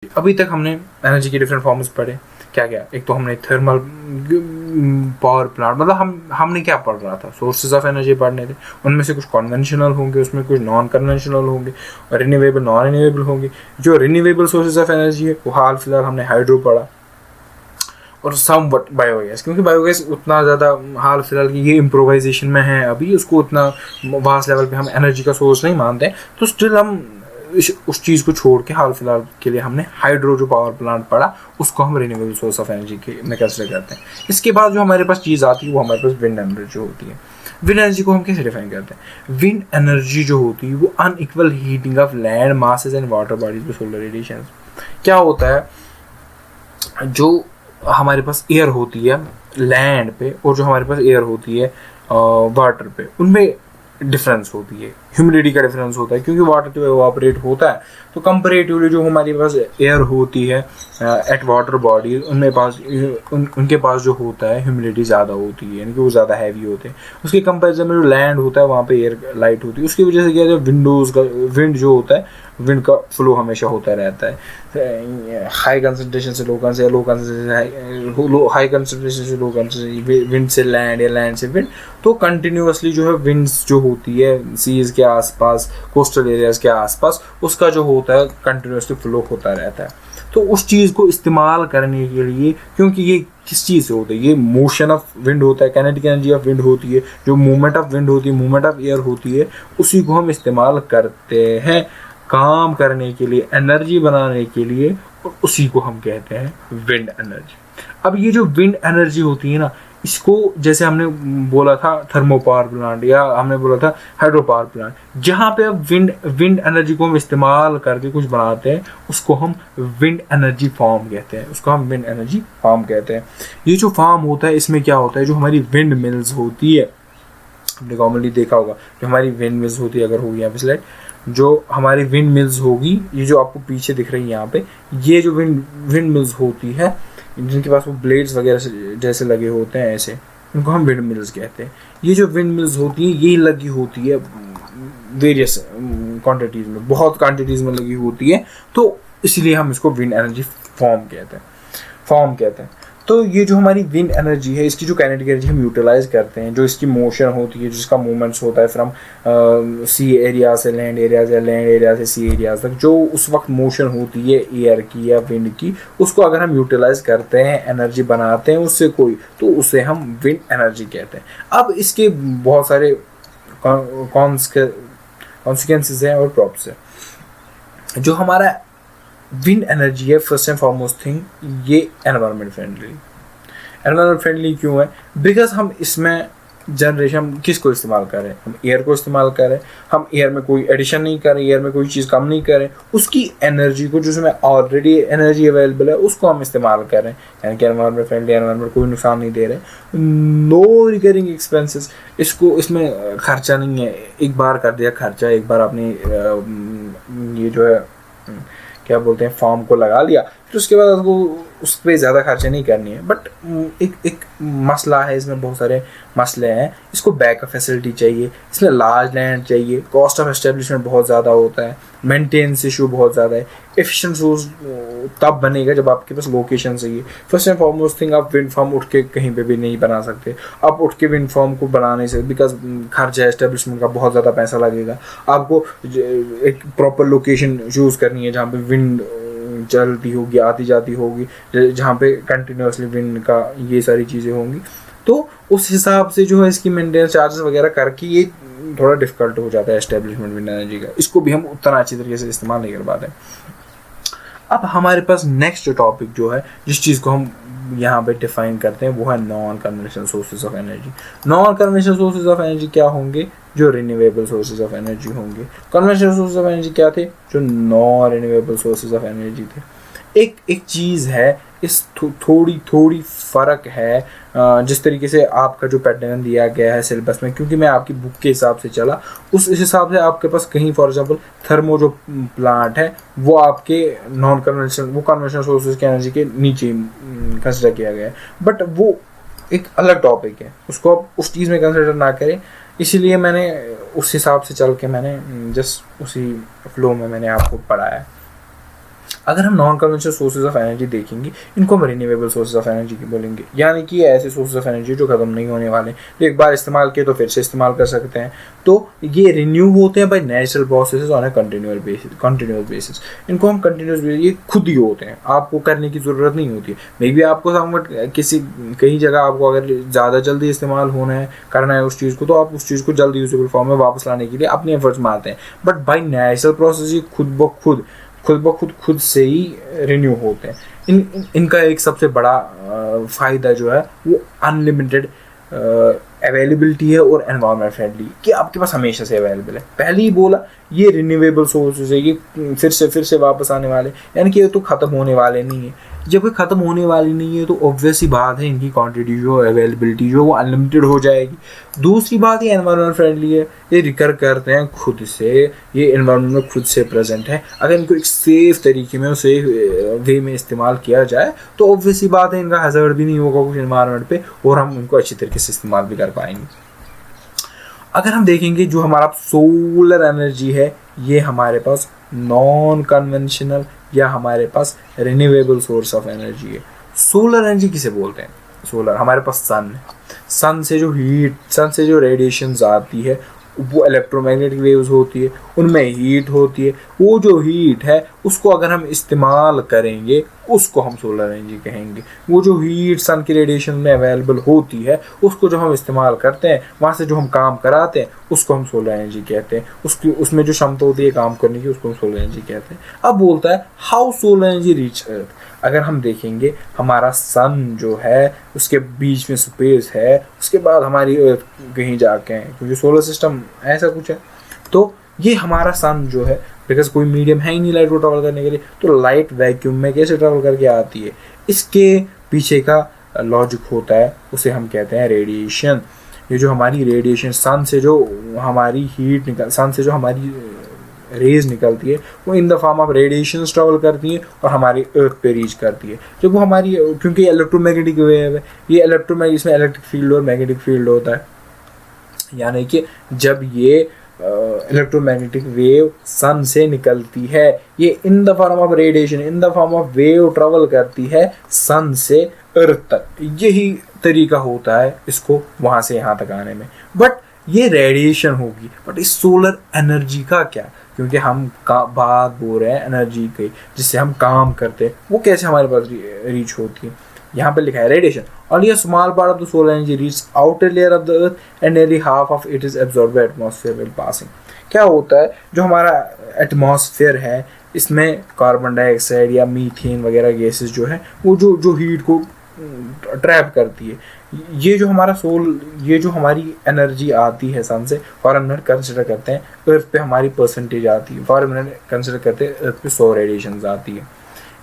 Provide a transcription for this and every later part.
अभी तक हमने एनर्जी के डिफरेंट फॉर्म्स पढ़े। क्या क्या, एक तो हमने थर्मल पावर प्लांट, मतलब हमने क्या पढ़ रहा था, सोर्सेज ऑफ एनर्जी पढ़ने थे। उनमें से कुछ कन्वेंशनल होंगे, उसमें कुछ नॉन कन्वेंशनल होंगे, और रिन्यूएबल नॉन रिन्यूएबल होंगे। जो रिन्यूएबल सोर्सेज ऑफ एनर्जी है वो हाल फिलहाल हमने हाइड्रो पढ़ा, और सम वट बायोगैस, क्योंकि बायोगैस उतना ज़्यादा हाल फिलहाल की ये इम्प्रोवाइजेशन में है, अभी उसको उतना वास्ट लेवल पे हम एनर्जी का सोर्स नहीं मानते हैं। तो स्टिल हम उस चीज़ को छोड़ के हाल फिलहाल के लिए हमने हाइड्रो जो पावर प्लांट पढ़ा, उसको हम रिन्यूएबल सोर्स ऑफ एनर्जी के में कंसिडर करते हैं। इसके बाद जो हमारे पास चीज़ आती है वो हमारे पास विंड एनर्जी होती है। विंड एनर्जी को हम कैसे डिफाइन करते हैं? विंड एनर्जी जो होती है वो unequal heating of land masses and water bodies में सोलर रेडिएशन। क्या होता है, जो हमारे पास एयर होती है लैंड पे और जो हमारे पास एयर होती है वाटर पे, उनमें डिफरेंस होती है, ह्यूमिडिटी का डिफरेंस होता है, क्योंकि वाटर तो एवापोरेट होता है। तो कंपैरेटिवली जो हमारे पास एयर होती है एट वाटर बॉडी, उनमें पास उनके पास जो होता है ह्यूमिडिटी ज़्यादा होती है, यानी कि वो ज़्यादा हैवी होते हैं। उसके कंपेरिजन में जो लैंड होता है वहाँ पे एयर लाइट होती है। उसकी वजह से क्या है, विंड जो होता है, विंड का फ्लो हमेशा होता रहता है, हाई कंसंट्रेशन से लो कंसंट्रेशन, हाई कंसंट्रेशन से लो कंसंट्रेशन, विंड से लैंड या लैंड से विंड। तो कंटिन्यूसली जो है विंड्स जो होती है सीज के आसपास, कोस्टल एरियाज के आसपास, उसका जो होता है कंटिन्यूसली फ्लो होता रहता है। तो उस चीज़ को इस्तेमाल करने के लिए, क्योंकि ये किस चीज़ से होता है, ये मोशन ऑफ विंड होता है, काइनेटिक एनर्जी ऑफ विंड होती है, जो मूवमेंट ऑफ विंड होती है, मूवमेंट ऑफ एयर होती है, उसी को हम इस्तेमाल करते हैं काम करने के लिए, एनर्जी बनाने के लिए, और उसी को हम कहते हैं विंड एनर्जी। अब ये जो विंड एनर्जी होती है ना, इसको जैसे हमने बोला था थर्मो पावर प्लांट, या हमने बोला था हाइड्रो पावर प्लांट, जहाँ पे अब विंड एनर्जी को हम इस्तेमाल करके कुछ बनाते हैं, उसको हम विंड एनर्जी फार्म कहते हैं, उसको हम विंड एनर्जी फार्म कहते हैं। ये जो फार्म होता है, इसमें क्या होता है, जो हमारी विंड मिल्स होती है, हमने कॉमनली देखा होगा, जो हमारी विंड मिल्स होती है, अगर होगी यहाँ पे स्लाइड, जो हमारी विंड मिल्स होगी, ये जो आपको पीछे दिख रही है यहाँ पे, ये जो विंड मिल्स होती है, जिनके पास वो ब्लेड्स वगैरह जैसे लगे होते हैं ऐसे, इनको हम विंड मिल्स कहते हैं। ये जो विंड मिल्स होती है, ये लगी होती है वेरियस क्वांटिटीज़ में, बहुत क्वांटिटीज़ में लगी होती है, तो इसलिए हम इसको विंड एनर्जी फॉर्म कहते हैं। तो ये जो हमारी विंड एनर्जी है, इसकी जो काइनेटिक एनर्जी हम यूटिलाइज करते हैं, जो इसकी मोशन होती है, जिसका मूवमेंट्स होता है फ्रॉम सी एरिया से लैंड एरियाज, या लैंड एरिया से सी एरियाज तक, जो उस वक्त मोशन होती है एयर की या विंड की, उसको अगर हम यूटिलाइज करते हैं, एनर्जी बनाते हैं उससे कोई, तो उसे हम विंड एनर्जी कहते हैं। अब इसके बहुत सारे कॉन्सिक्वेंसेस हैं और प्रॉप्स हैं। जो हमारा विंड एनर्जी है, फर्स्ट एंड फॉरमोस्ट थिंग, ये एनवायरनमेंट फ्रेंडली क्यों है? बिकॉज हम इसमें जनरेशन किसको इस्तेमाल कर रहे हैं, हम एयर को इस्तेमाल कर रहे हैं। हम एयर में कोई एडिशन नहीं कर रहे, एयर में कोई चीज़ कम नहीं कर रहे, उसकी एनर्जी को, जो उसमें ऑलरेडी एनर्जी अवेलेबल है, उसको हम इस्तेमाल कर रहे हैं, यानी कि एनवायरनमेंट फ्रेंडली, एनवायरनमेंट कोई नुकसान नहीं दे रहे। नो रिकरिंग एक्सपेंसेस, इसमें खर्चा नहीं है, एक बार कर दिया खर्चा, एक बार आपने ये जो है क्या बोलते हैं फार्म को लगा लिया, फिर उसके बाद आपको उस पर ज़्यादा खर्चे नहीं करनी है। बट एक मसला है, इसमें बहुत सारे मसले हैं। इसको बैकअप फैसिलिटी चाहिए, इसमें लार्ज लैंड चाहिए, कॉस्ट ऑफ एस्टेब्लिशमेंट बहुत ज़्यादा होता है, मेंटेनेंस इशू बहुत ज़्यादा है। एफिशिएंट सोर्स तब बनेगा जब आपके पास लोकेशन चाहिए। फर्स्ट एंड फॉरमोस्ट थिंग, आप विंड फार्म उठ के कहीं पे भी नहीं बना सकते। आप उठ के विंड फार्म को बना नहीं सकते, बिकॉज खर्चा एस्टेब्लिशमेंट का बहुत ज़्यादा पैसा लगेगा। आपको एक प्रॉपर लोकेशन चूज़ करनी है जहाँ पे विंड चलती होगी, आती जाती होगी, जहाँ पे कंटिन्यूसली विंड का ये सारी चीज़ें होंगी। तो उस हिसाब से जो है इसकी मेंटेनेंस चार्जेस वगैरह करके ये थोड़ा डिफिकल्ट हो जाता है एस्टेब्लिशमेंट विंड एनर्जी का। इसको भी हम उतना अच्छी तरीके से इस्तेमाल नहीं कर पाते। अब हमारे पास नेक्स्ट टॉपिक जो है, जिस चीज़ को हम यहाँ पे डिफाइन करते हैं, वो है non conventional sources of energy. Non conventional sources of energy क्या होंगे? जो रिन्यूएबल सोर्सेज ऑफ एनर्जी होंगे। कन्वेंशनल सोर्सेज ऑफ एनर्जी क्या थे? जो non renewable sources of energy थे। एक चीज़ है, इस थोड़ी फ़र्क है जिस तरीके से आपका जो पैटर्न दिया गया है सिलेबस में, क्योंकि मैं आपकी बुक के हिसाब से चला, उस हिसाब से आपके पास कहीं फॉर एग्जांपल थर्मो जो प्लांट है वो आपके नॉन कन्वेंशनल, वो कन्वेंशनल सोर्सेज की एनर्जी के नीचे कंसिडर किया गया है। बट वो एक अलग टॉपिक है, उसको आप उस चीज़ में कंसिडर ना करें। इसीलिए मैंने उस हिसाब से चल के मैंने जस्ट उसी फ्लो में मैंने आपको पढ़ाया है। अगर हम non conventional sources of energy देखेंगे, इनको हम रिन्यूएबल सोर्सेज ऑफ एनर्जी बोलेंगे, यानी कि ऐसे सोर्सेज ऑफ एनर्जी जो खत्म नहीं होने वाले, जो एक बार इस्तेमाल किए तो फिर से इस्तेमाल कर सकते हैं। तो ये रिन्यू होते हैं by natural processes on A continuous basis. इनको हम कंटिन्यूअस, ये खुद ही होते हैं, आपको करने की ज़रूरत नहीं होती है। मे बी आपको किसी कहीं जगह आपको अगर ज़्यादा जल्दी इस्तेमाल होना है, करना है उस चीज़ को, तो आप उस चीज़ को जल्द यूजेबल फॉर्म में वापस लाने के लिए अपने एफर्ट्स में आते हैं। बट बाय नेचुरल प्रोसेस ये खुद से ही रिन्यू होते हैं। इनका एक सबसे बड़ा फ़ायदा जो है वो अनलिमिटेड अवेलेबिलिटी है और एनवायरनमेंट फ्रेंडली, कि आपके पास हमेशा से अवेलेबल है। पहले ही बोला ये रिन्यूएबल सोर्सेज है, ये फिर से वापस आने वाले, यानी कि ये तो ख़त्म होने वाले नहीं है। जब ये ख़त्म होने वाली नहीं है तो ऑब्वियस ही बात है इनकी क्वांटिटी जो अवेलेबिलिटी जो वो अनलिमिटेड हो जाएगी। दूसरी बात ये एनवायरनमेंट फ्रेंडली है, ये रिकर करते हैं खुद से, ये एनवायरनमेंट में खुद से प्रेजेंट है। अगर इनको एक सेफ तरीके में और सेफ वे में इस्तेमाल किया जाए तो ऑब्वियस ही बात है इनका हज़ार्ड भी नहीं होगा कुछ एनवायरनमेंट पे, और हम उनको अच्छी तरीके से इस्तेमाल भी कर पाएंगे। अगर हम देखेंगे जो हमारा सोलर एनर्जी है, ये हमारे पास नॉन कन्वेंशनल या हमारे पास रिन्यूएबल सोर्स ऑफ एनर्जी है। सोलर एनर्जी किसे बोलते हैं? सोलर, हमारे पास सन है, सन से जो रेडिएशंस आती है वो इलेक्ट्रोमैग्नेटिक वेव्स होती है, उनमें हीट होती है। वो जो हीट है उसको अगर हम इस्तेमाल करेंगे उसको हम सोलर एनर्जी कहेंगे। वो जो हीट सन की रेडिएशन में अवेलेबल होती है उसको जो हम इस्तेमाल करते हैं, वहाँ से जो हम काम कराते हैं उसको हम सोलर एनर्जी कहते हैं। उसमें जो क्षमता होती है काम करने की उसको हम सोलर एनर्जी कहते हैं। अब बोलता है हाउ सोलर एनर्जी रीच अर्थ। अगर हम देखेंगे हमारा सन जो है उसके बीच में स्पेस है, उसके बाद हमारी अर्थ कहीं जाके हैं, क्योंकि सोलर सिस्टम ऐसा कुछ है। तो ये हमारा सन जो है, बिकॉज कोई मीडियम है ही नहीं लाइट को ट्रैवल करने के लिए, तो लाइट वैक्यूम में कैसे ट्रैवल करके आती है, इसके पीछे का लॉजिक होता है, उसे हम कहते हैं रेडिएशन। ये जो हमारी रेडिएशन सन से जो हमारी रेज निकलती है वो in the form of radiation travel करती है और हमारी अर्थ पे रीच करती है। जब वो हमारी, क्योंकि इलेक्ट्रोमैग्नेटिक वेव है, ये इसमें इलेक्ट्रिक फील्ड और मैग्नेटिक फील्ड होता है, यानी कि जब ये इलेक्ट्रोमैग्नेटिक वेव सन से निकलती है, ये in the form of radiation, in the form of wave travel करती है सन से अर्थ तक। यही तरीका होता है इसको वहाँ से यहाँ तक आने में। बट ये रेडिएशन होगी, बट इस सोलर एनर्जी का क्या? क्योंकि हम बात बोल रहे हैं एनर्जी की जिससे हम काम करते हैं, वो कैसे हमारे पास रीच होती है? यहाँ पे लिखा है radiation only a small part of the solar energy reaches outer layer of the earth and nearly half of it is absorbed by atmosphere while passing। क्या होता है, जो हमारा एटमॉस्फेयर है इसमें कार्बन डाइऑक्साइड या मीथेन वगैरह गैसेस जो है वो जो हीट को ट्रैप करती है। ये जो हमारी एनर्जी आती है सन से, फॉर ए मिनट कंसिडर करते हैं अर्थ पे हमारी परसेंटेज आती है, फॉर ए मिनट कंसिडर करते हैं अर्थ पे 100 रेडिएशंस आती है।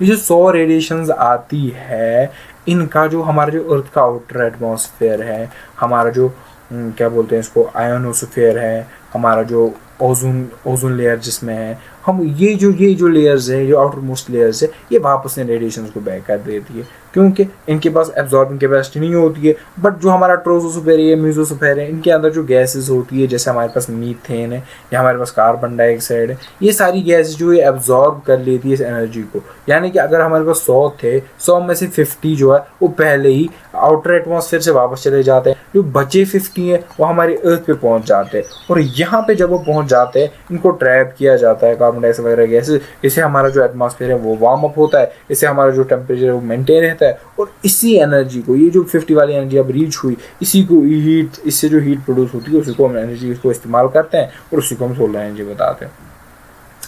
ये जो 100 रेडिएशंस आती है, इनका जो हमारा जो अर्थ का आउटर एटमॉस्फेयर है, हमारा जो क्या बोलते हैं इसको, आयोनोस्फीयर है, हमारा जो ओजोन लेयर जिसमें है, हम ये जो लेयर्स है, जो आउटर मोस्ट लेयर्स है, ये वापस इन रेडिएशंस को बैक कर देती है, क्योंकि इनके पास एब्जॉर्बिंग कैपेसिटी नहीं होती है। बट जो हमारा ट्रोपोस्फीयर है, मेसोस्फीयर है, इनके अंदर जो गैसेस होती है, जैसे हमारे पास मीथेन है या हमारे पास कार्बन डाइऑक्साइड है, ये सारी गैसेस जो है एब्जॉर्ब कर लेती है इस एनर्जी को। यानी कि अगर हमारे पास 100 थे, 100 में से 50 जो है वो पहले ही आउटर एटमॉस्फेयर से वापस चले जाते हैं, जो बचे 50 हैं वो हमारी अर्थ पे पहुंच जाते हैं। और यहाँ पे जब वो पहुंच जाते हैं, इनको ट्रैप किया जाता है कार्बन डाइऑक्साइड वगैरह गैसेस, इससे हमारा जो एटमॉस्फेयर है वो वार्म अप होता है, इससे हमारा जो टेम्परेचर है वो मेंटेन रहता है। और इसी एनर्जी को, ये जो 50 वाली एनर्जी अब रीच हुई, इसी को हीट, इससे जो हीट प्रोड्यूस होती है उसी को हम एनर्जी को इस्तेमाल करते हैं और उसी को हम सोलर एनर्जी बताते हैं।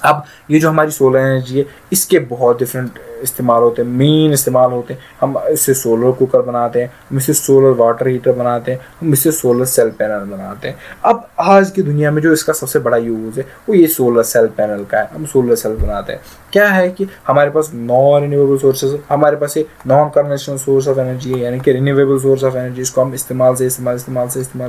अब ये जो हमारी सोलर एनर्जी है, इसके बहुत डिफरेंट इस्तेमाल होते हैं, मेन इस्तेमाल होते हैं। हम इससे सोलर कुकर बनाते हैं, हम इससे सोलर वाटर हीटर बनाते हैं, हम इससे सोलर सेल पैनल बनाते हैं। अब आज की दुनिया में जो इसका सबसे बड़ा यूज़ है वो ये सोलर सेल पैनल का है। हम सोलर सेल बनाते हैं। क्या है कि हमारे पास नॉन रिन्यूएबल सोर्सेज, हमारे पास ये non conventional source of energy है, यानी कि रिन्यूएबल सोर्स ऑफ एनर्जी, इसको हम इस्तेमाल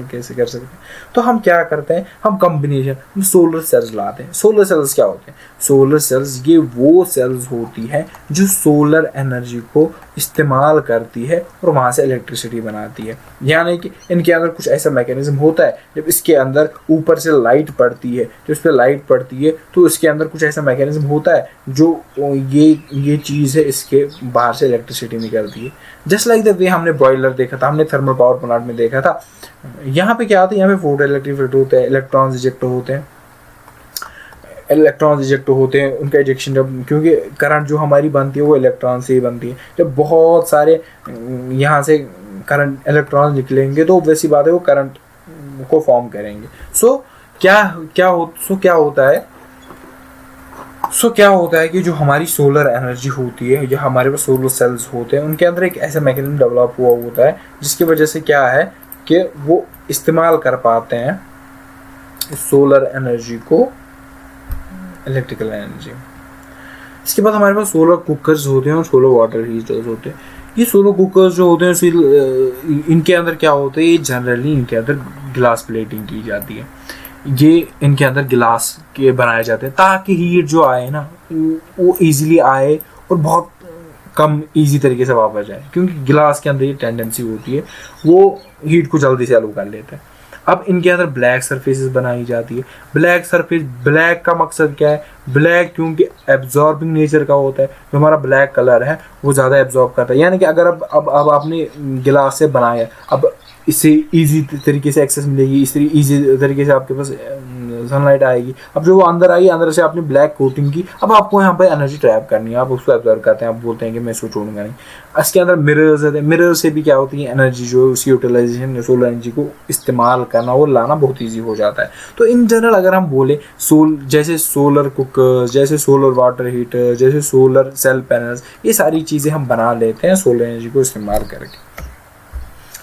कैसे कर सकते हैं? तो हम क्या करते हैं, हम कम्बिनेशन, हम सोलर सेल्स लाते हैं। सोलर सेल्स क्या होते हैं? सोलर सेल्स ये वो सेल्स होती हैं जो सोलर एनर्जी को इस्तेमाल करती है और वहाँ से इलेक्ट्रिसिटी बनाती है। यानी कि इनके अंदर कुछ ऐसा मैकेनिज्म होता है, जब इसके अंदर ऊपर से लाइट पड़ती है, जब इस पर लाइट पड़ती है तो इसके अंदर कुछ ऐसा मैकेनिज्म होता है जो ये चीज़ है इसके बाहर से इलेक्ट्रिसिटी निकलती है। जस्ट लाइक द वे हमने बॉयलर देखा था, हमने थर्मल पावर प्लांट में देखा था। यहाँ पे क्या होता है, यहाँ पे फोटो इलेक्ट्रिक होते हैं, इलेक्ट्रॉन्स इजेक्ट होते हैं, इलेक्ट्रॉन्स इजेक्ट होते हैं, उनका इजेक्शन जब, क्योंकि करंट जो हमारी बनती है वो इलेक्ट्रॉन से ही बनती है। जब बहुत सारे यहाँ से करंट इलेक्ट्रॉन निकलेंगे तो वैसी बात है वो करंट को फॉर्म करेंगे। सो क्या होता है कि जो हमारी सोलर एनर्जी होती है, या हमारे पास सोलर सेल्स होते हैं, उनके अंदर एक ऐसा मैकेनिज्म डेवलप हुआ होता है जिसकी वजह से क्या है कि वो इस्तेमाल कर पाते हैं सोलर एनर्जी को, इलेक्ट्रिकल एनर्जी। इसके बाद हमारे पास सोलर कुकर्स होते हैं और सोलर वाटर हीटर्स होते हैं। ये सोलर कुकर्स जो होते हैं इनके अंदर क्या होता है, ये जनरली इनके अंदर ग्लास प्लेटिंग की जाती है। ये इनके अंदर गिलास के बनाए जाते हैं ताकि हीट जो आए ना वो इजीली आए और बहुत कम इजी तरीके से वापस जाए, क्योंकि गिलास के अंदर ये टेंडेंसी होती है वो हीट को जल्दी से अलग कर लेता है। अब इनके अंदर ब्लैक सरफेसेस बनाई जाती है। ब्लैक सरफेस, ब्लैक का मकसद क्या है, ब्लैक क्योंकि एब्जॉर्बिंग नेचर का होता है, जो हमारा ब्लैक कलर है वो ज़्यादा एब्जॉर्ब करता है। यानी कि अगर अब आपने गिलास से बनाया, अब इससे इजी तरीके से एक्सेस मिलेगी, इस इजी तरीके से आपके पास सनलाइट आएगी। अब जो वो अंदर आई, अंदर से आपने ब्लैक कोटिंग की, अब आपको यहाँ पे एनर्जी ट्रैप करनी है, आप उसको एब्जॉर्ब करते हैं, आप बोलते हैं कि मैं इसको छोड़ूंगा नहीं। इसके अंदर मिरर्स है, मिरर से भी क्या होती है, एनर्जी जो है उसकी यूटिलाइजेशन, सोलर एनर्जी को इस्तेमाल करना और लाना बहुत ईजी हो जाता है। तो इन जनरल अगर हम बोले जैसे सोलर कुकर्स, जैसे सोलर वाटर हीटर, जैसे सोलर सेल पैनल्स, ये सारी चीज़ें हम बना लेते हैं सोलर एनर्जी को इस्तेमाल करके।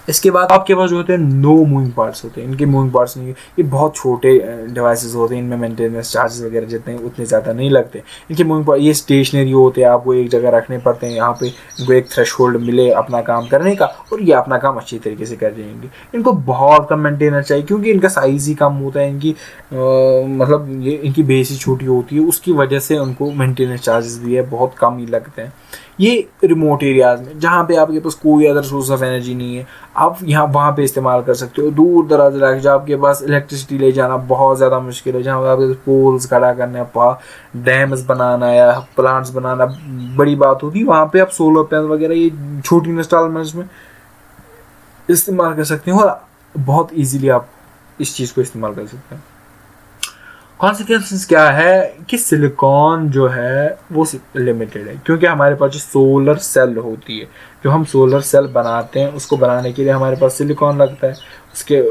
इसके बाद आपके पास जो होते हैं नो मूविंग पार्ट्स होते हैं। इनके मूविंग पार्ट्स नहीं है, ये बहुत छोटे डिवाइसेस होते हैं, इनमें मेंटेनेंस चार्जेस वगैरह जितने उतने ज़्यादा नहीं लगते। इनके मूविंग पार्ट ये स्टेशनरी होते हैं, आपको एक जगह रखने पड़ते हैं, यहाँ पे इनको एक थ्रेशोल्ड मिले अपना काम करने का और ये अपना काम अच्छी तरीके से कर जाएंगे। इनको बहुत कम मेंटेनेंस चाहिए क्योंकि इनका साइज़ ही कम होता है, इनकी मतलब ये इनकी बेस ही छोटी होती है, उसकी वजह से उनको मेंटेनेंस चार्जेस भी है बहुत कम ही लगते हैं। ये रिमोट एरियाज़ में जहाँ पे आपके पास कोई अदर सोर्स ऑफ एनर्जी नहीं है, आप यहाँ वहाँ पे इस्तेमाल कर सकते हो। दूर दराज इलाके जहाँ आपके पास इलेक्ट्रिसिटी ले जाना बहुत ज़्यादा मुश्किल है, जहाँ आपके पास पोल्स खड़ा करना है, डैम्स बनाना या प्लांट्स बनाना बड़ी बात होती है, वहाँ पे आप सोलर पैनल वगैरह ये छोटी इंस्टॉलमेंट्स में इस्तेमाल कर सकते हो और बहुत ईजीली आप इस चीज़ को इस्तेमाल कर सकते हैं। कॉन्सिक्वेंसेस क्या है कि सिलिकॉन जो है वो लिमिटेड है, क्योंकि हमारे पास जो सोलर सेल होती है, जो हम सोलर सेल बनाते हैं उसको बनाने के लिए हमारे पास सिलिकॉन लगता है,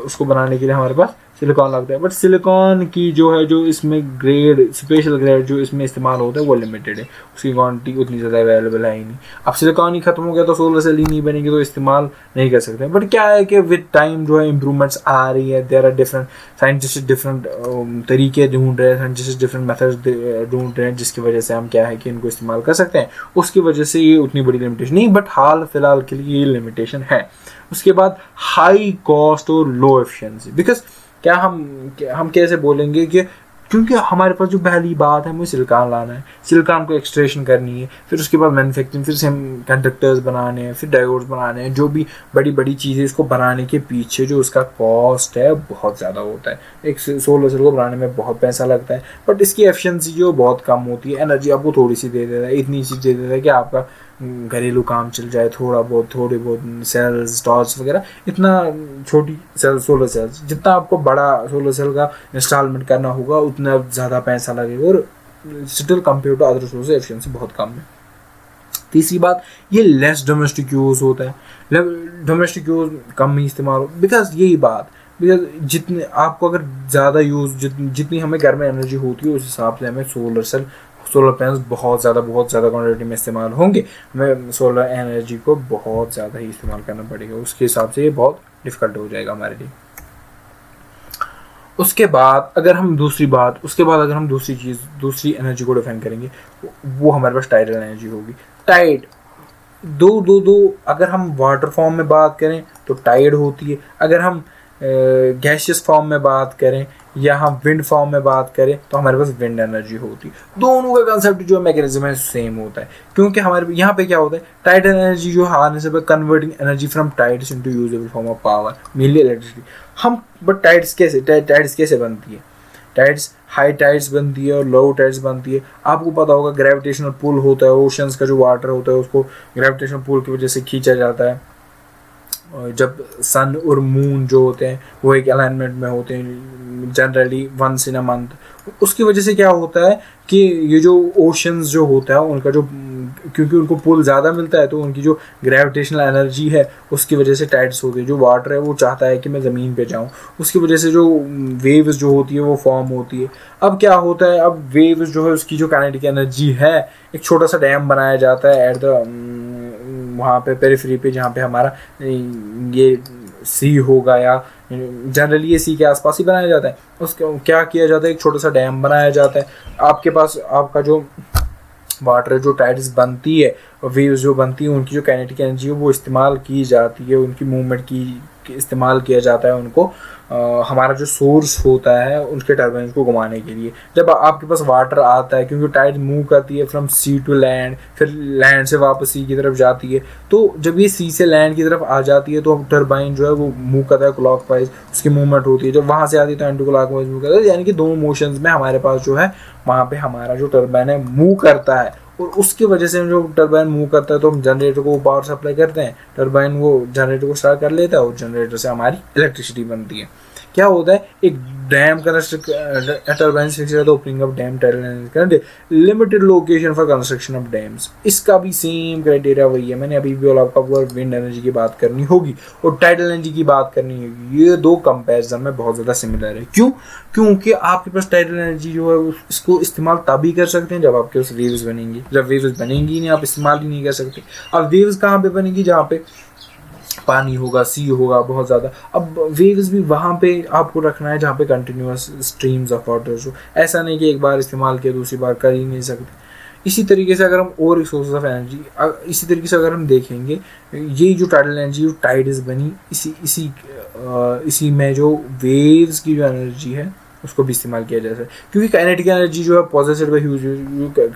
उसको बनाने के लिए हमारे पास सिलिकॉन लगता है। बट सिलिकॉन की जो है जो इसमें ग्रेड, स्पेशल ग्रेड जो इसमें इस्तेमाल होता है वो लिमिटेड है, उसकी क्वांटिटी उतनी ज़्यादा अवेलेबल है ही नहीं। अब सिलिकॉन ही खत्म हो गया तो सोलर सेल ही नहीं बनेगी तो इस्तेमाल नहीं कर सकते। बट क्या है कि विद टाइम जो है इम्प्रूवमेंट्स आ रही है, there are different scientist different तरीके ढूंढ रहे हैं, साइंटिस्ट डिफरेंट मेथड्स ढूंढ रहे हैं, जिसकी वजह से हम क्या है कि इनको इस्तेमाल कर सकते हैं। उसकी वजह से ये उतनी बड़ी लिमिटेशन नहीं, बट हाल फिलहाल के लिए ये लिमिटेशन है। उसके बाद हाई कॉस्ट और लो एफिशिएंसी, बिकॉज क्या हम कैसे बोलेंगे कि क्योंकि हमारे पास जो पहली बात है हमें सिलिकॉन लाना है, सिलिकॉन को एक्सट्रैक्शन करनी है, फिर उसके बाद मैन्युफैक्चरिंग, फिर से हम कंडक्टर्स बनाने हैं, फिर डायोड्स बनाने हैं, जो भी बड़ी बड़ी चीज़ें इसको बनाने के पीछे जो उसका कॉस्ट है बहुत ज़्यादा होता है। एक सोलर सेल को बनाने में बहुत पैसा लगता है, बट इसकी एफिशिएंसी जो बहुत कम होती है, एनर्जी आपको थोड़ी सी दे देता है, इतनी चीज़ दे देता है कि आपका घरेलू काम चल जाए, थोड़े बहुत सेल्स टॉर्च वगैरह, इतना छोटी सेल सोलर सेल्स जितना आपको बड़ा सोलर सेल का इंस्टॉलमेंट करना होगा उतना ज़्यादा पैसा लगेगा और still compare to other source efficiency बहुत कम है। तीसरी बात, ये लेस डोमेस्टिक यूज़ होता है, डोमेस्टिक यूज़ कम ही इस्तेमाल हो, बिकॉज यही बात, बिकॉज जितने आपको अगर ज़्यादा यूज़ जितनी हमें घर में एनर्जी होती है उस हिसाब से हमें सोलर पैनल्स बहुत ज़्यादा क्वांटिटी में इस्तेमाल होंगे, हमें सोलर एनर्जी को बहुत ज़्यादा ही इस्तेमाल करना पड़ेगा, उसके हिसाब से ये बहुत डिफ़िकल्ट हो जाएगा हमारे लिए। उसके बाद अगर हम दूसरी एनर्जी को डिफाइन करेंगे वो हमारे पास टाइडल एनर्जी होगी। टाइड दो अगर हम वाटर फॉर्म में बात करें तो टाइड होती है, अगर हम गैसियस फॉर्म में बात करें या हम विंड फॉर्म में बात करें तो हमारे पास विंड एनर्जी होती है। दोनों का कंसेप्ट जो मैकेनिज्म है सेम होता है, क्योंकि हमारे यहाँ पे क्या होता है, टाइड एनर्जी जो हारने से converting energy from tides into usable form of power, mainly electricity. हम बट टाइड्स कैसे बनती है? टाइड्स हाई टाइड्स बनती है और लो टाइड्स बनती है। आपको पता होगा ग्रेविटेशनल पुल होता है, ओशंस का जो वाटर होता है उसको ग्रेविटेशनल पुल की वजह से खींचा जाता है। जब सन और मून जो होते हैं वो एक अलाइनमेंट में होते हैं generally once in a month, उसकी वजह से क्या होता है कि ये जो ओशंस जो होता है उनका जो, क्योंकि उनको पुल ज़्यादा मिलता है तो उनकी जो ग्रेविटेशनल एनर्जी है उसकी वजह से टाइड्स होती है। जो वाटर है वो चाहता है कि मैं ज़मीन पे जाऊँ, उसकी वजह से जो वेव्स जो होती है वो फॉर्म होती है। अब क्या होता है, अब वेव्स जो है उसकी जो काइनेटिक एनर्जी है, एक छोटा सा डैम बनाया जाता है एट द वहाँ पे पेरिफेरी पे, जहाँ पे हमारा ये सी होगा या जनरली ये सी के आसपास ही बनाया जाता है। उसका क्या किया जाता है, एक छोटा सा डैम बनाया जाता है। आपके पास आपका जो वाटर जो टाइड्स बनती है, वेव्स जो बनती है, उनकी जो काइनेटिक एनर्जी है वो इस्तेमाल की जाती है, उनकी मूवमेंट की इस्तेमाल किया जाता है उनको हमारा जो सोर्स होता है उनके टर्बाइन को घुमाने के लिए। जब आपके पास वाटर आता है, क्योंकि टाइड मूव करती है फ्रॉम सी टू लैंड, फिर लैंड से वापस सी की तरफ जाती है, तो जब ये सी से लैंड की तरफ आ जाती है तो टर्बाइन जो है वो मूव करता है क्लॉकवाइज, उसकी मूवमेंट होती है। जब वहाँ से आती है तो एंटी क्लॉकवाइज मूव करता है, यानी कि दोनों मोशंस में हमारे पास जो है वहाँ पे हमारा जो टर्बाइन है मूव करता है। और उसकी वजह से जो टर्बाइन मूव करता है तो हम जनरेटर को पावर सप्लाई करते हैं, टर्बाइन वो जनरेटर को स्टार्ट कर लेता है और जनरेटर से हमारी इलेक्ट्रिसिटी बनती है। क्या होता है, एक डैम टर्बाइन से opening of dam tidal limited location for construction of dams. इसका भी सेम क्राइटेरिया वही है। मैंने अभी भी बोला आपका विंड एनर्जी की बात करनी होगी और टाइडल एनर्जी की बात करनी होगी। ये दो कंपैरिजन में बहुत ज़्यादा सिमिलर है। क्यों? क्योंकि आपके पास टाइडल एनर्जी जो है इसको इस्तेमाल तभी कर सकते हैं जब आपके पास वेव्स बनेंगी। जब वेव्स बनेंगी नहीं, आप इस्तेमाल ही नहीं कर सकते। अब वेव्स कहाँ पे बनेंगी? जहाँ पे पानी होगा, सी होगा बहुत ज़्यादा। अब वेव्स भी वहाँ पे आपको रखना है जहाँ पे कंटिन्यूस स्ट्रीम्स ऑफ वाटर हो। ऐसा नहीं कि एक बार इस्तेमाल किया दूसरी बार कर ही नहीं सकते। इसी तरीके से अगर हम और रिसोर्सेज ऑफ एनर्जी, इसी तरीके से अगर हम देखेंगे, ये जो टाइडल एनर्जी टाइड्स बनी, इसी में जो वेव्स की जो एनर्जी है उसको भी इस्तेमाल किया जा सकता है। क्योंकि काइनेटिक एनर्जी जो है positive by huge,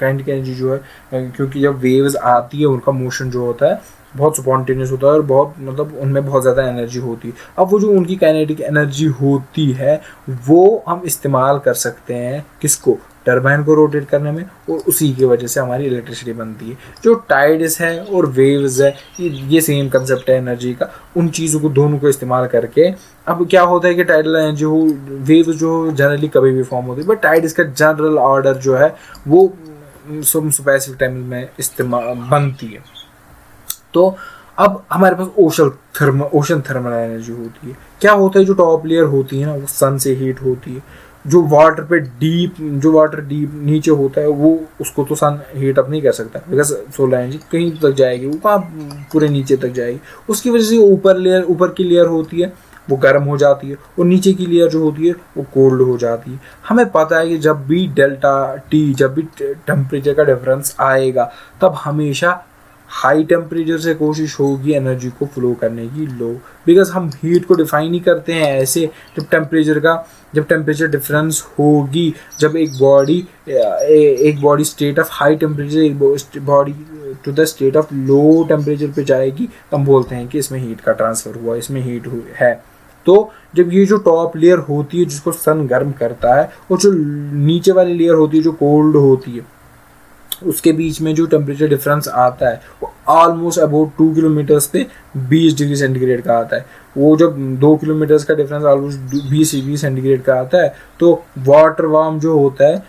kinetic energy जो है, क्योंकि जब वेव्स आती है उनका मोशन जो होता है बहुत स्पॉन्टेनियस होता है और बहुत मतलब उनमें बहुत ज़्यादा एनर्जी होती है। अब वो जो उनकी काइनेटिक एनर्जी होती है वो हम इस्तेमाल कर सकते हैं किसको? टरबाइन को रोटेट करने में, और उसी की वजह से हमारी इलेक्ट्रिसिटी बनती है। जो टाइड्स है और वेव्स है ये सेम कंसेप्ट है एनर्जी का। उन चीज़ों को दोनों को इस्तेमाल करके अब क्या होता है कि टाइडल एनर्जी हो, वेव्स जो जनरली कभी भी फॉर्म होती है, बट टाइड्स का जनरल ऑर्डर जो है वो स्पेसिफिक टाइम में इस्तेमाल बनती है। तो अब हमारे पास ओशन थर्मल एनर्जी होती है। क्या होता है, जो टॉप लेयर होती है ना वो सन से हीट होती है। जो वाटर डीप नीचे होता है वो उसको तो सन हीट अप नहीं कर सकता, बिकॉज सोलर एनर्जी कहीं तक जाएगी, वो कहाँ पूरे नीचे तक जाएगी। उसकी वजह से ऊपर की लेयर होती है वो गर्म हो जाती है और नीचे की लेयर जो होती है वो कोल्ड हो जाती है। हमें पता है कि जब भी डेल्टा टी, जब भी टेम्परेचर का डिफरेंस आएगा तब हमेशा हाई टेम्परेचर से कोशिश होगी एनर्जी को फ्लो करने की लो, बिकॉज हम हीट को डिफाइन ही करते हैं ऐसे। जब टेम्परेचर डिफरेंस होगी, जब एक body state of high temperature, एक body to the state of low temperature पे जाएगी, हम बोलते हैं कि इसमें हीट का ट्रांसफर हुआ, इसमें हीट है। तो जब ये जो टॉप लेयर होती है जिसको सन गर्म करता है, और जो नीचे वाली लेयर होती है जो कोल्ड होती है, उसके बीच में जो टेम्परेचर डिफरेंस आता है वो ऑलमोस्ट अबाउट 2 किलोमीटर्स पे 20 डिग्री सेंटीग्रेड का आता है। वो जब 2 किलोमीटर्स का डिफरेंस ऑलमोस्ट 20 डिग्री सेंटीग्रेड का आता है, तो वाटर वार्म जो होता है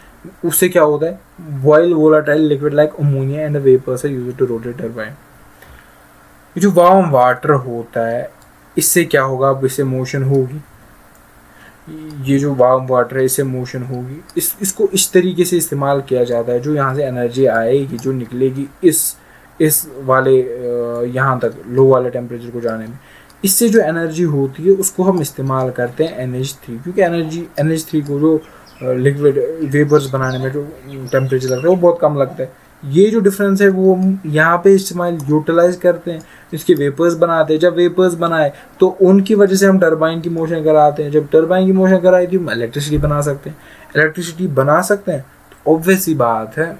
उससे क्या होता है, boil volatile liquid like ammonia and vapours are used to rotate turbine. जो वार्म वाटर होता है इससे क्या होगा, अब इससे मोशन होगी। ये जो वार्म वाटर है इससे मोशन होगी। इसको इस तरीके से इस्तेमाल किया जाता है, जो यहाँ से एनर्जी आएगी जो निकलेगी इस वाले यहाँ तक लो वाले टेम्परेचर को जाने में, इससे जो एनर्जी होती है उसको हम इस्तेमाल करते हैं NH3। क्योंकि NH3 को जो लिक्विड वेपर्स बनाने में जो टेम्परेचर लगता है वो बहुत कम लगता है। ये जो डिफरेंस है वो हम यहाँ पे इस्तेमाल यूटिलाइज करते हैं, इसके वेपर्स बनाते हैं। जब वेपर्स बनाए तो उनकी वजह से हम टरबाइन की मोशन कराते हैं। जब टरबाइन की मोशन कराई तो हम इलेक्ट्रिसिटी बना सकते हैं। इलेक्ट्रिसिटी बना सकते हैं तो ऑब्वियस सी बात है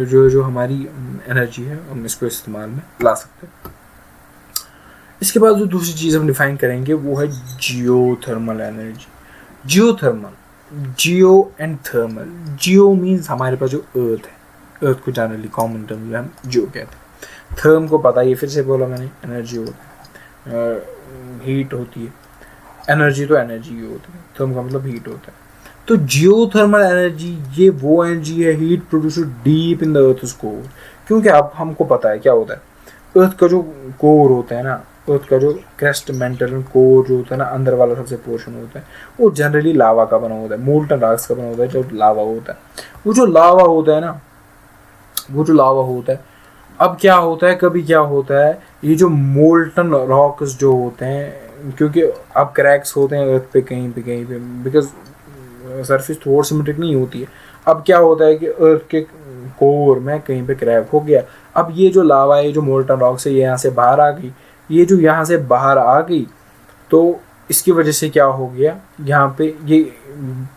जो हमारी एनर्जी है हम इसको इस्तेमाल में ला सकते हैं। इसके बाद जो दूसरी चीज़ हम डिफाइन करेंगे वो है geothermal energy. Geothermal, Jio and thermal. Jio means हमारे पास जो अर्थ है, अर्थ को जनरली कॉमन टर्म में हम जियो कहते हैं। थर्म को पता ही, फिर से बोला मैंने, एनर्जी होता है, हीट होती है। एनर्जी तो एनर्जी ही होती है, थर्म का मतलब हीट होता है। तो जियोथर्मल एनर्जी ये वो एनर्जी है heat produced deep in the earth's core. क्योंकि अब हमको पता है क्या होता है, अर्थ का जो कोर होता है ना, अर्थ का जो क्रस्ट मेंटल कोर जो होता है ना, अंदर वाला सबसे पोर्शन होता है, वो जनरली लावा का बना होता है, मोल्टन रॉक्स का बना होता है। जो लावा होता है, वो जो लावा होता है ना, वो जो लावा होता है, अब क्या होता है, कभी क्या होता है, ये जो मोल्टन रॉक्स जो होते हैं, क्योंकि अब क्रैक्स होते हैं अर्थ पे कहीं पे बिकॉज सरफेस थोड़ी सिमेट्रिक नहीं होती है। अब क्या होता है कि अर्थ के कोर में कहीं पे क्रैक हो गया। अब ये जो लावा है, ये जो मोल्टन रॉक्स है, ये यहाँ से बाहर आ गई। ये जो यहाँ से बाहर आ गई तो इसकी वजह से क्या हो गया, यहाँ पे ये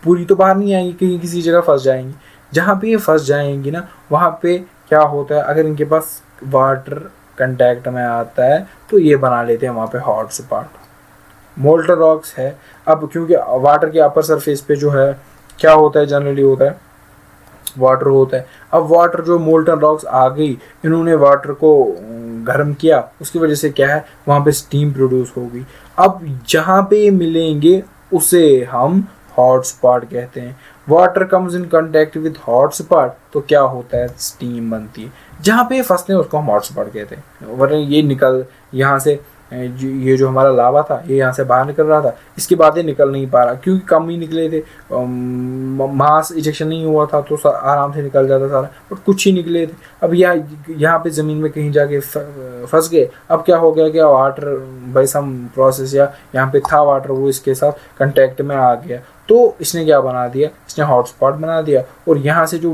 पूरी तो बाहर नहीं आएंगी, कहीं किसी जगह फंस जाएंगी। जहाँ पे ये फंस जाएंगी ना, वहाँ पे क्या होता है, अगर इनके पास वाटर कंटैक्ट में आता है तो ये बना लेते हैं वहाँ पे हॉट स्पॉट, मोल्टन रॉक्स है। अब क्योंकि वाटर के अपर सरफेस पे जो है क्या होता है, जनरली होता है वाटर होता है। अब वाटर जो मोल्टन रॉक्स आ गई, इन्होंने वाटर को गर्म किया, उसकी वजह से क्या है, वहाँ पे स्टीम प्रोड्यूस हो गई। अब जहाँ पे मिलेंगे उसे हम हॉट स्पॉट कहते हैं। Water comes in contact with hot spot तो क्या होता है, स्टीम बनती है। जहाँ पे फंसते हैं उसको हम हॉट स्पॉट कहते हैं। वरना ये निकल यहाँ से, ये जो हमारा लावा था ये यहाँ से बाहर निकल रहा था, इसके बाद ये निकल नहीं पा रहा क्योंकि कम ही निकले थे, मास इजेक्शन नहीं हुआ था तो आराम से निकल जाता सारा, बट कुछ ही निकले थे। अब यहाँ पे ज़मीन में कहीं जाके फंस गए। अब क्या हो गया कि वाटर बाय सम प्रोसेस या यहाँ पे था वाटर, वो इसके साथ कंटेक्ट में आ गया तो इसने क्या बना दिया, इसने हॉट स्पॉट बना दिया। और यहाँ से जो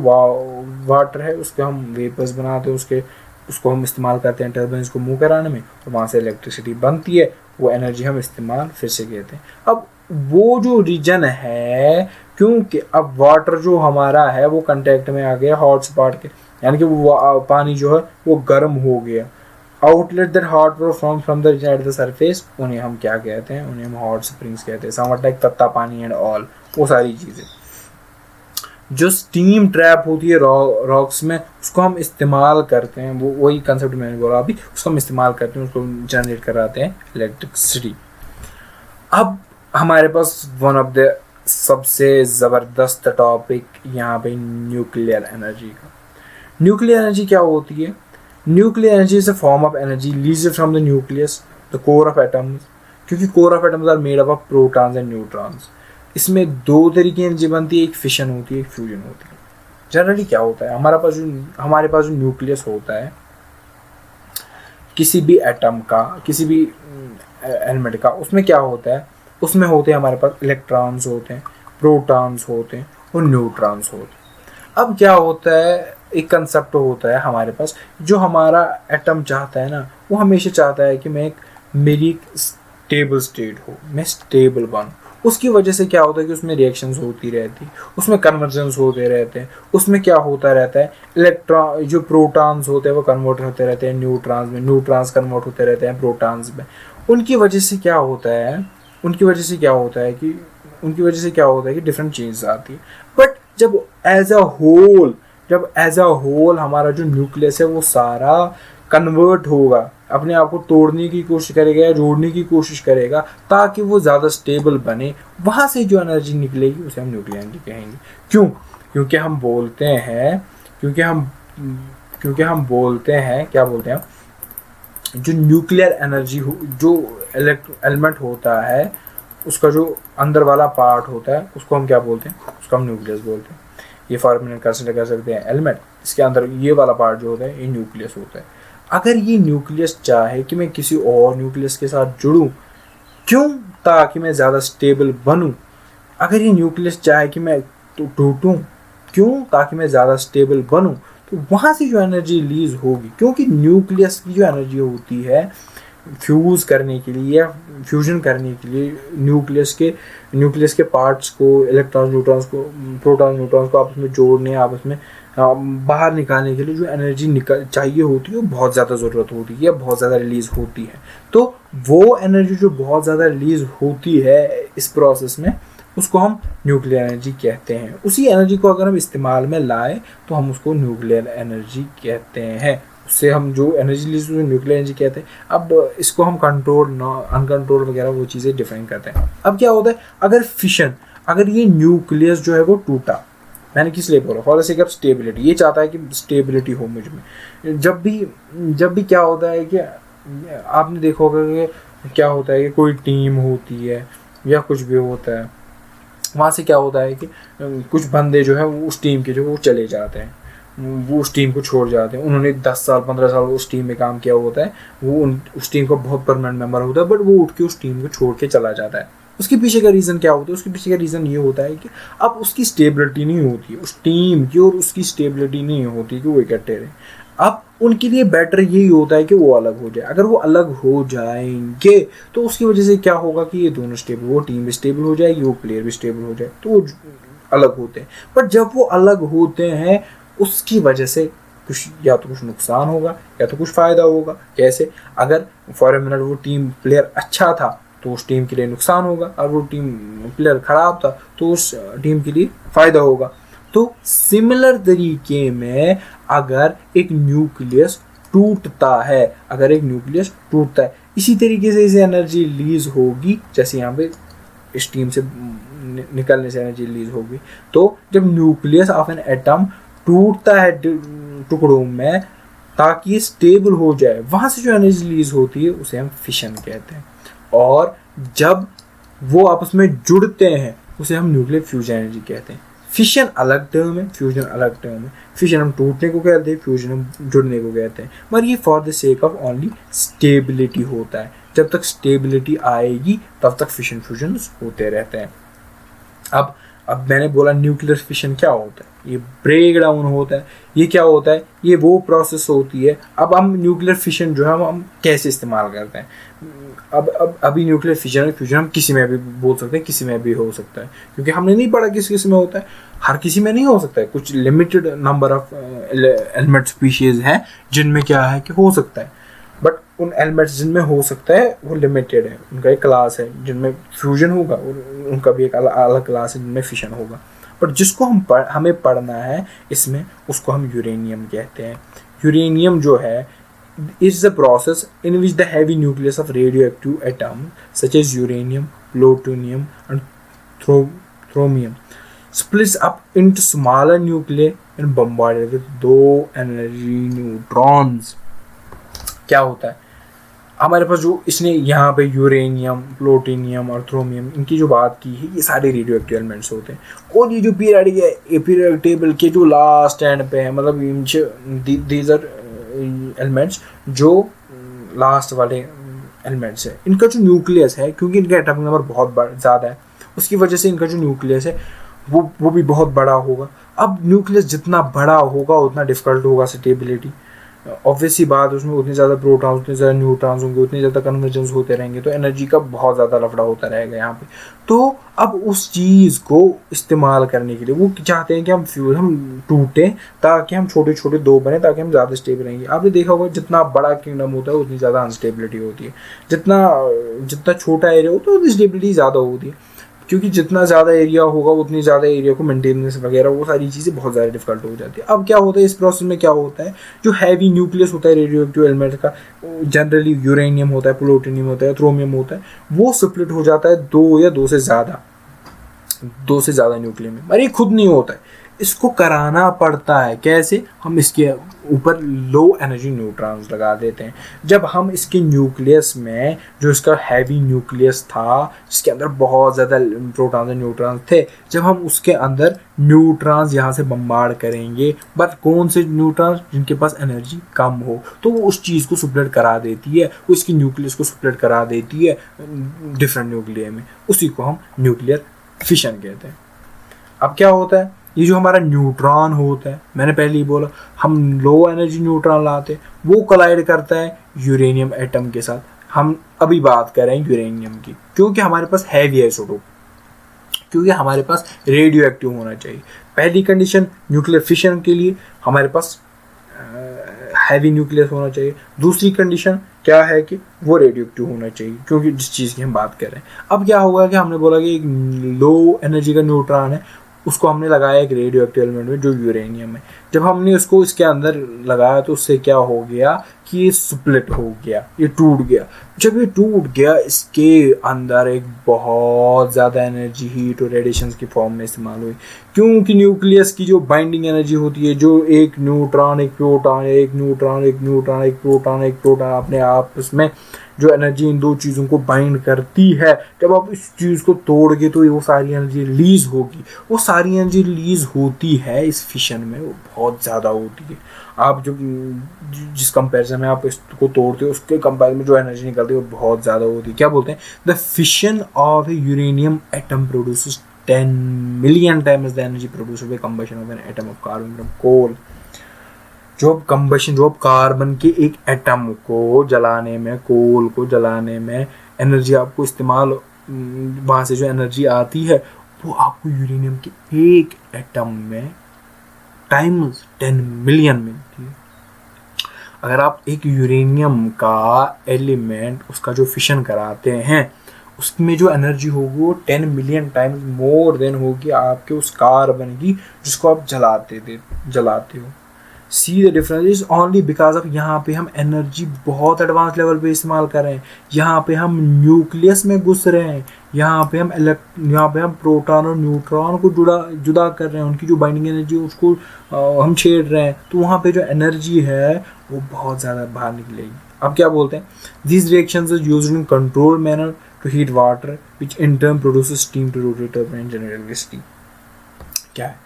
वाटर है उसके हम वेपर्स बनाते हैं, उसको हम इस्तेमाल करते हैं टर्बाइन्स को मूव कराने में, तो वहाँ से इलेक्ट्रिसिटी बनती है, वो एनर्जी हम इस्तेमाल फिर से कहते हैं। अब वो जो रीजन है, क्योंकि अब वाटर जो हमारा है वो कंटेक्ट में आ गया हॉट स्पॉट के, यानी कि वो पानी जो है वो गर्म हो गया। Outlet that hot from the region at the surface, उन्हें हम क्या कहते हैं, उन्हें हम हॉट स्प्रिंग्स कहते हैं। समवट लाइक तत्ता पानी एंड ऑल, वो सारी चीज़ें। जो स्टीम ट्रैप होती है रॉक्स में, उसको हम इस्तेमाल करते हैं, वो वही कंसेप्ट मैंने बोला अभी, उसको हम इस्तेमाल करते हैं, उसको जनरेट कराते हैं इलेक्ट्रिसिटी। अब हमारे पास वन ऑफ द सबसे ज़बरदस्त टॉपिक यहाँ पे न्यूक्लियर एनर्जी का। न्यूक्लियर एनर्जी क्या होती है? Nuclear energy is a form of energy released from the nucleus, the core of atoms. क्योंकि core of atoms are made up of protons and neutrons. इसमें दो तरीके की एनर्जी बनती है, एक फिशन होती है, एक फ्यूजन होती है। जनरली क्या होता है, हमारे पास जो न्यूक्लियस होता है किसी भी एटम का, किसी भी एलिमेंट का, उसमें क्या होता है, उसमें होते हैं हमारे पास इलेक्ट्रॉन्स होते हैं, प्रोटॉन्स होते हैं और न्यूट्रॉन्स होते हैं। अब क्या होता है, एक कंसेप्ट होता है हमारे पास, जो हमारा एटम चाहता है ना, वो हमेशा चाहता है कि मेरी स्टेबल स्टेट हो, मैं स्टेबल बनूं। उसकी वजह से क्या होता है कि उसमें रिएक्शंस होती रहती, उसमें कन्वर्जन्स होते रहते हैं, उसमें क्या होता रहता है, इलेक्ट्रॉन जो प्रोटॉन्स होते हैं वो कन्वर्ट होते रहते हैं न्यूट्रॉन्स में, न्यूट्रॉन्स कन्वर्ट होते रहते हैं प्रोटॉन्स में। उनकी वजह से क्या होता है कि डिफरेंट चेंजेस आती है। बट जब एज अ होल हमारा जो न्यूक्लियस है वो सारा कन्वर्ट होगा, अपने आप को तोड़ने की कोशिश करेगा या जोड़ने की कोशिश करेगा ताकि वो ज़्यादा स्टेबल बने, वहाँ से जो एनर्जी निकलेगी उसे हम न्यूक्लियर एनर्जी कहेंगे। क्यों? क्योंकि हम बोलते हैं क्या बोलते हैं, जो न्यूक्लियर एनर्जी जो एलिमेंट होता है उसका जो अंदर वाला पार्ट होता है उसको हम क्या बोलते हैं, उसको हम न्यूक्लियस बोलते हैं। ये फॉर्मूला कंसिडर कर सकते हैं एलिमेंट, इसके अंदर ये वाला पार्ट जो होता है ये न्यूक्लियस होता है। अगर ये न्यूक्लियस चाहे कि मैं किसी और न्यूक्लियस के साथ जुड़ूं, क्यों? ताकि मैं ज़्यादा स्टेबल बनूं। अगर ये न्यूक्लियस चाहे कि मैं टूटूं, क्यों? ताकि मैं ज़्यादा स्टेबल बनूं। तो वहाँ से जो एनर्जी रिलीज होगी, क्योंकि न्यूक्लियस की जो एनर्जी होती है फ्यूज़ करने के लिए या फ्यूजन करने के लिए न्यूक्लियस के पार्ट्स को, इलेक्ट्रॉन्स न्यूट्रॉन्स को, प्रोटॉन न्यूट्रॉन्स को आपस में जोड़ने, आपस में बाहर निकालने के लिए जो एनर्जी चाहिए होती है वो बहुत ज़्यादा ज़रूरत होती है, बहुत ज़्यादा रिलीज़ होती है। तो वो एनर्जी जो बहुत ज़्यादा रिलीज़ होती है इस प्रोसेस में, उसको हम न्यूक्लियर एनर्जी कहते हैं। उसी एनर्जी को अगर हम इस्तेमाल में लाए तो हम उसको न्यूक्लियर एनर्जी कहते हैं। उससे हम जो एनर्जी रिलीज न्यूक्लियर एनर्जी कहते हैं। अब इसको हम कंट्रोल अनकंट्रोल वगैरह वो चीज़ें डिफाइन करते हैं। अब क्या होता है, अगर फिशन, अगर ये न्यूक्लियस जो है वो टूटा, मैंने किस लिए बोला, for the sake of stability, ये चाहता है कि स्टेबिलिटी हो मुझ में। जब भी क्या होता है कि आपने देखा होगा कि क्या होता है कि कोई टीम होती है या कुछ भी होता है, वहाँ से क्या होता है कि कुछ बंदे जो है वो उस टीम के जो वो चले जाते हैं, वो उस टीम को छोड़ जाते हैं। उन्होंने 10 साल 15 साल उस टीम में काम किया होता है, वो उस टीम का बहुत परमानेंट मेंबर होता है, बट वो उठ के उस टीम को छोड़ के चला जाता है। उसके पीछे का रीज़न क्या होता है, उसके पीछे का रीज़न ये होता है कि अब उसकी स्टेबिलिटी नहीं होती है, उस टीम की और उसकी स्टेबिलिटी नहीं होती कि वो इकट्ठे रहें। अब उनके लिए बेटर यही होता है कि वो अलग हो जाए। अगर वो अलग हो जाएंगे तो उसकी वजह से क्या होगा कि ये दोनों स्टेबल, वो टीम भी स्टेबल हो जाएगी, वो प्लेयर भी स्टेबल हो जाए, तो वो अलग होते हैं। बट जब वो अलग होते हैं उसकी वजह से कुछ या तो कुछ नुकसान होगा या तो कुछ फ़ायदा होगा। कैसे, अगर फॉर ए मिनट वो टीम प्लेयर अच्छा था तो उस टीम के लिए नुकसान होगा, और वो टीम प्लेयर ख़राब था तो उस टीम के लिए फ़ायदा होगा। तो सिमिलर तरीके में अगर एक न्यूक्लियस टूटता है, इसी तरीके से इसे एनर्जी रिलीज होगी, जैसे यहाँ पे इस टीम से निकलने से एनर्जी रिलीज होगी। तो जब न्यूक्लियस ऑफ एन एटम टूटता है टुकड़ों में ताकि स्टेबल हो जाए, वहाँ से जो एनर्जी रिलीज होती है उसे हम फिशन कहते हैं। और जब वो आपस में जुड़ते हैं उसे हम न्यूक्लियर फ्यूजन एनर्जी कहते हैं। फिशन अलग टर्म है, फ्यूजन अलग टर्म है। फिशन हम टूटने को कहते हैं, फ्यूजन हम जुड़ने को कहते हैं। मगर ये for the sake of only stability होता है। जब तक स्टेबिलिटी आएगी तब तक फिशन फ्यूजन होते रहते हैं। अब मैंने बोला न्यूक्लियर फिशन क्या होता है, ये ब्रेक डाउन होता है। ये क्या होता है, ये वो प्रोसेस होती है। अब हम न्यूक्लियर फिशन जो है हम कैसे इस्तेमाल करते हैं। अब अभी न्यूक्लियर फ्यूजन हम किसी में भी बोल सकते हैं, किसी में भी हो सकता है, क्योंकि हमने नहीं पढ़ा किस में होता है। हर किसी में नहीं हो सकता है, कुछ limited number of element species हैं जिनमें क्या है कि हो सकता है। बट उन एलिमेंट्स जिनमें हो सकता है वो लिमिटेड है, उनका एक क्लास है जिनमें फ्यूजन होगा, और उनका भी एक अलग क्लास है जिनमें फिशन होगा। बट जिसको हमें पढ़ना है इसमें, उसको हम यूरेनियम कहते हैं। यूरेनियम जो है is the process in which the heavy nucleus of radioactive atom such as uranium, plutonium and thromium splits up into smaller nuclei and bombarded with low energy neutrons। क्या होता है, हमारे पास जो इसने यहाँ पे यूरेनियम, प्लूटोनियम और थ्रोमियम इनकी जो बात की है, ये सारे रेडियो एक्टिव एलिमेंट्स होते हैं। और ये जो पीरियडिक है, ये पीरियडिक टेबल के जो लास्ट एंड पे है, मतलब दीज आर एलिमेंट्स जो लास्ट वाले एलिमेंट्स है। इनका जो न्यूक्लियस है, क्योंकि इनका एटॉमिक नंबर बहुत ज़्यादा है, उसकी वजह से इनका जो न्यूक्लियस है वो भी बहुत बड़ा होगा। अब न्यूक्लियस जितना बड़ा होगा उतना डिफिकल्ट होगा स्टेबिलिटी। ऑब्वियस सी बात, उसमें उतने ज़्यादा प्रोटॉन्स, उतने ज़्यादा न्यूट्रॉन्स होंगे, उतने ज़्यादा कन्वर्जेंस होते रहेंगे, तो एनर्जी का बहुत ज़्यादा लफड़ा होता रहेगा यहाँ पे। तो अब उस चीज़ को इस्तेमाल करने के लिए वो चाहते हैं कि हम टूटें ताकि हम छोटे छोटे दो बने, ताकि हम ज़्यादा स्टेबल रहेंगे। आपने देखा होगा जितना बड़ा किंगडम होता है उतनी ज़्यादा अनस्टेबिलिटी होती है, जितना छोटा एरिया होता है उतनी स्टेबिलिटी ज़्यादा होती है, क्योंकि जितना ज़्यादा एरिया होगा उतनी ज़्यादा एरिया को मेंटेनेंस वगैरह वो सारी चीज़ें बहुत ज़्यादा डिफिकल्ट हो जाती है। अब क्या होता है इस प्रोसेस में, क्या होता है, जो हैवी न्यूक्लियस होता है रेडियो एक्टिव एलिमेंट का, जनरली यूरेनियम होता है, प्लूटोनियम होता है, थ्रोमियम होता है, वो स्प्लिट हो जाता है दो से ज़्यादा न्यूक्लियस में। पर ये खुद नहीं होता है, इसको कराना पड़ता है। कैसे, हम इसके ऊपर लो एनर्जी न्यूट्रॉन्स लगा देते हैं। जब हम इसके न्यूक्लियस में, जो इसका हैवी न्यूक्लियस था जिसके अंदर बहुत ज़्यादा प्रोटॉन्स और न्यूट्रॉन्स थे, जब हम उसके अंदर न्यूट्रॉन्स यहाँ से बम्बार्ड करेंगे, बट कौन से न्यूट्रॉन्स, जिनके पास एनर्जी कम हो, तो वो उस चीज़ को स्प्लिट करा देती है, वो इसकी न्यूक्लियस को स्प्लिट करा देती है डिफरेंट न्यूक्लियर में। उसी को हम न्यूक्लियर फिशन कहते हैं। अब क्या होता है, ये जो हमारा न्यूट्रॉन होता है, मैंने पहले ही बोला हम लो एनर्जी न्यूट्रॉन लाते हैं, वो कोलाइड करता है यूरेनियम एटम के साथ। हम अभी बात कर रहे हैं यूरेनियम की, क्योंकि हमारे पास हैवी आइसोटोप, क्योंकि हमारे पास रेडियो एक्टिव होना चाहिए। पहली कंडीशन न्यूक्लियर फिशन के लिए हमारे पास हैवी न्यूक्लियस होना चाहिए। दूसरी कंडीशन क्या है कि वो रेडियो एक्टिव होना चाहिए, क्योंकि जिस चीज़ की हम बात कर रहे हैं। अब क्या होगा कि हमने बोला कि एक लो एनर्जी का न्यूट्रॉन है, उसको हमने लगाया एक रेडियो एक्टिव एलिमेंट में जो यूरेनियम है। जब हमने उसको इसके अंदर लगाया तो उससे क्या हो गया कि ये स्प्लिट हो गया, ये टूट गया। जब ये टूट गया, इसके अंदर एक बहुत ज़्यादा एनर्जी हीट और रेडिएशन की फॉर्म में इस्तेमाल हुई, क्योंकि न्यूक्लियस की जो बाइंडिंग एनर्जी होती है, जो एक न्यूट्रॉन एक प्रोटॉन, एक न्यूट्रॉन एक न्यूट्रॉन एक प्रोटॉन एक प्रोटॉन अपने आपस में जो एनर्जी इन दो चीज़ों को बाइंड करती है, जब आप इस चीज़ को तोड़गे तो वो सारी एनर्जी रिलीज होगी। वो सारी एनर्जी रिलीज होती है इस फिशन में, वो बहुत ज़्यादा होती है। आप जो जिस कंपैरिजन में आप इसको तोड़ते हो उसके कंपेयर में जो एनर्जी निकलती है वो बहुत ज़्यादा होती है। क्या बोलते हैं, the fission of A uranium atom produces 10 million times the energy produced by combustion of an atom of carbon from coal। जो अब कार्बन के एक एटम को जलाने में, कोल को जलाने में एनर्जी आपको इस्तेमाल, वहाँ से जो एनर्जी आती है वो आपको यूरेनियम के एक एटम में टाइम्स 10 मिलियन मिलती है। अगर आप एक यूरेनियम का एलिमेंट उसका जो फिशन कराते हैं, उसमें जो एनर्जी होगी वो 10 मिलियन टाइम्स मोर देन होगी आपके उस कार्बन की जिसको आप जलाते हो। See the difference is only because of यहाँ पे हम एनर्जी बहुत एडवांस लेवल पे इस्तेमाल कर रहे हैं। यहाँ पे हम न्यूक्लियस में घुस रहे हैं, यहाँ पे हम प्रोटॉन और न्यूट्रॉन को जुदा कर रहे हैं, उनकी जो बाइंडिंग एनर्जी है उसको हम छेड़ रहे हैं, तो वहाँ पे जो एनर्जी है वो बहुत ज़्यादा बाहर निकलेगी। अब क्या बोलते हैं, this reactions is used in control manner to heat water which in turn produces steam to rotate turbine generate electricity. क्या है,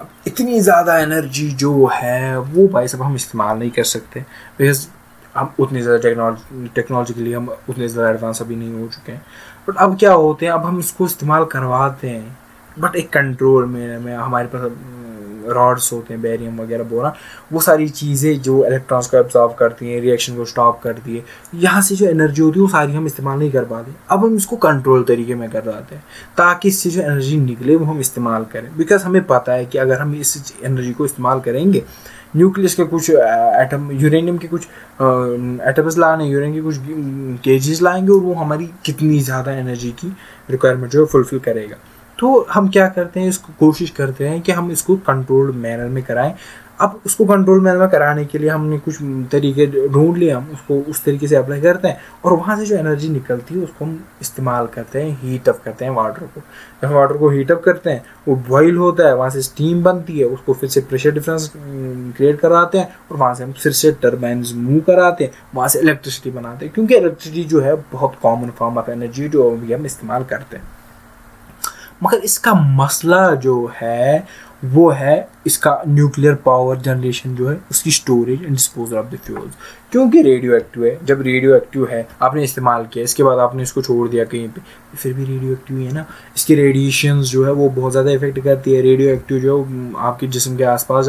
अब इतनी ज़्यादा एनर्जी जो है वो भाई साहब हम इस्तेमाल नहीं कर सकते, बिकॉज हम उतनी ज़्यादा टेक्नोलॉजिकली हम उतने ज़्यादा एडवांस अभी नहीं हो चुके हैं। बट अब क्या होते हैं, अब हम इसको इस्तेमाल करवाते हैं, बट एक कंट्रोल में हमारे पास रॉड्स होते हैं, बेरियम वगैरह बोरा, वो सारी चीज़ें जो इलेक्ट्रॉन्स को एब्जॉर्ब करती हैं, रिएक्शन को स्टॉप करती है, यहाँ से जो एनर्जी होती है वो सारी हम इस्तेमाल नहीं कर पाते। अब हम इसको कंट्रोल तरीके में कर रहे हैं ताकि इससे जो एनर्जी निकले वो हम इस्तेमाल करें, बिकॉज हमें पता है कि अगर हम इस एनर्जी को इस्तेमाल करेंगे, न्यूक्लियस के कुछ एटम, यूरेनियम के कुछ एटम्स लाने, यूरेनियम के कुछ केजीज लाएंगे और वो हमारी कितनी ज़्यादा एनर्जी की रिक्वायरमेंट जो है फुलफिल करेगा। तो हम क्या करते हैं, इसको कोशिश करते हैं कि हम इसको कंट्रोल्ड मैनर में कराएं। अब उसको कंट्रोल मैनर में कराने के लिए हमने कुछ तरीके ढूंढ लिए, हम उसको उस तरीके से अप्लाई करते हैं और वहाँ से जो एनर्जी निकलती है उसको हम इस्तेमाल करते हैं, हीट अप करते हैं वाटर को। जब वाटर को हीट अप करते हैं वो बॉयल होता है, वहाँ से स्टीम बनती है, उसको फिर से प्रेशर डिफरेंस क्रिएट कराते हैं और वहाँ से हम फिर से टर्बाइन्स मूव कराते हैं, वहाँ से इलेक्ट्रिसिटी बनाते हैं, क्योंकि इलेक्ट्रिसिटी जो है बहुत कॉमन फॉर्म ऑफ एनर्जी जो अभी हम इस्तेमाल करते हैं। मगर इसका मसला जो है वो है इसका न्यूक्लियर पावर जनरेशन जो है, उसकी storage and disposal of the fuels. क्योंकि रेडियो एक्टिव है, जब रेडियो एक्टिव है आपने इस्तेमाल किया, इसके बाद आपने इसको छोड़ दिया कहीं पे, फिर भी रेडियो एक्टिव है ना, इसकी रेडिएशंस जो है वो बहुत ज़्यादा इफेक्ट करती है। रेडियो एक्टिव जो आपके जिस्म के आसपास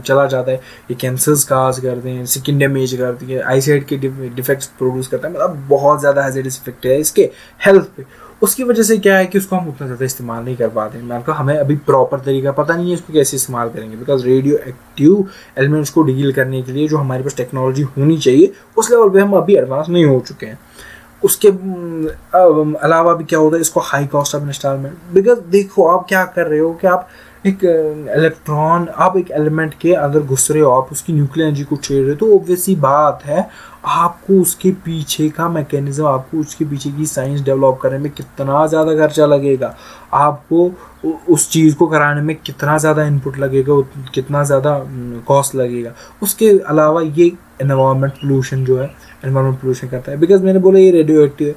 चला जाता है, ये कैंसर्स काज करते हैं, स्किन डैमेज करती है, आईसाइट के डिफेक्ट्स प्रोड्यूस करता है, मतलब बहुत ज़्यादा हैज़ार्डस इफेक्ट है इसके हेल्थ पे। उसकी वजह से क्या है कि उसको हम उतना ज़्यादा इस्तेमाल नहीं कर पाते हैं। मैंने कहा हमें अभी प्रॉपर तरीका पता नहीं है इसको कैसे इस्तेमाल करेंगे, बिकॉज रेडियो एक्टिव एलिमेंट्स को डील करने के लिए जो हमारे पास टेक्नोलॉजी होनी चाहिए उस लेवल पे हम अभी एडवांस नहीं हो चुके हैं। उसके अलावा भी क्या होता है, इसको high cost of instalment, because देखो आप क्या कर रहे हो कि आप एक इलेक्ट्रॉन, आप एक एलिमेंट के अंदर घुस रहे हो, आप उसकी न्यूक्लियर एनर्जी को छेड़ रहे हो, तो ऑब्वियस सी बात है आपको उसके पीछे का मैकेनिज्म, आपको उसके पीछे की साइंस डेवलप करने में कितना ज़्यादा खर्चा लगेगा, आपको उस चीज़ को कराने में कितना ज़्यादा इनपुट लगेगा, कितना ज़्यादा कॉस्ट लगेगा। उसके अलावा ये एनवायरनमेंट पोल्यूशन जो है, एनवायरनमेंट पोल्यूशन करता है, बिकॉज मैंने बोला ये रेडियो एक्टिव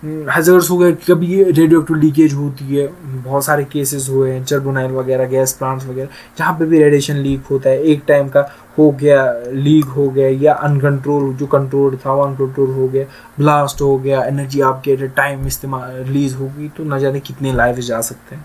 हैज़र्ड्स हो गए, कभी ये रेडियो एक्टिव लीकेज होती है, बहुत सारे केसेस हुए हैं, चर्बोनाइल वगैरह, गैस प्लांट्स वगैरह, जहाँ पे भी रेडिएशन लीक होता है, एक टाइम का हो गया, लीक हो गया, या अनकंट्रोल जो कंट्रोल था वो अनकंट्रोल हो गया, ब्लास्ट हो गया, एनर्जी आपके टाइम इस्तेमाल रिलीज होगी, तो न जाने कितने लाइफ जा सकते हैं।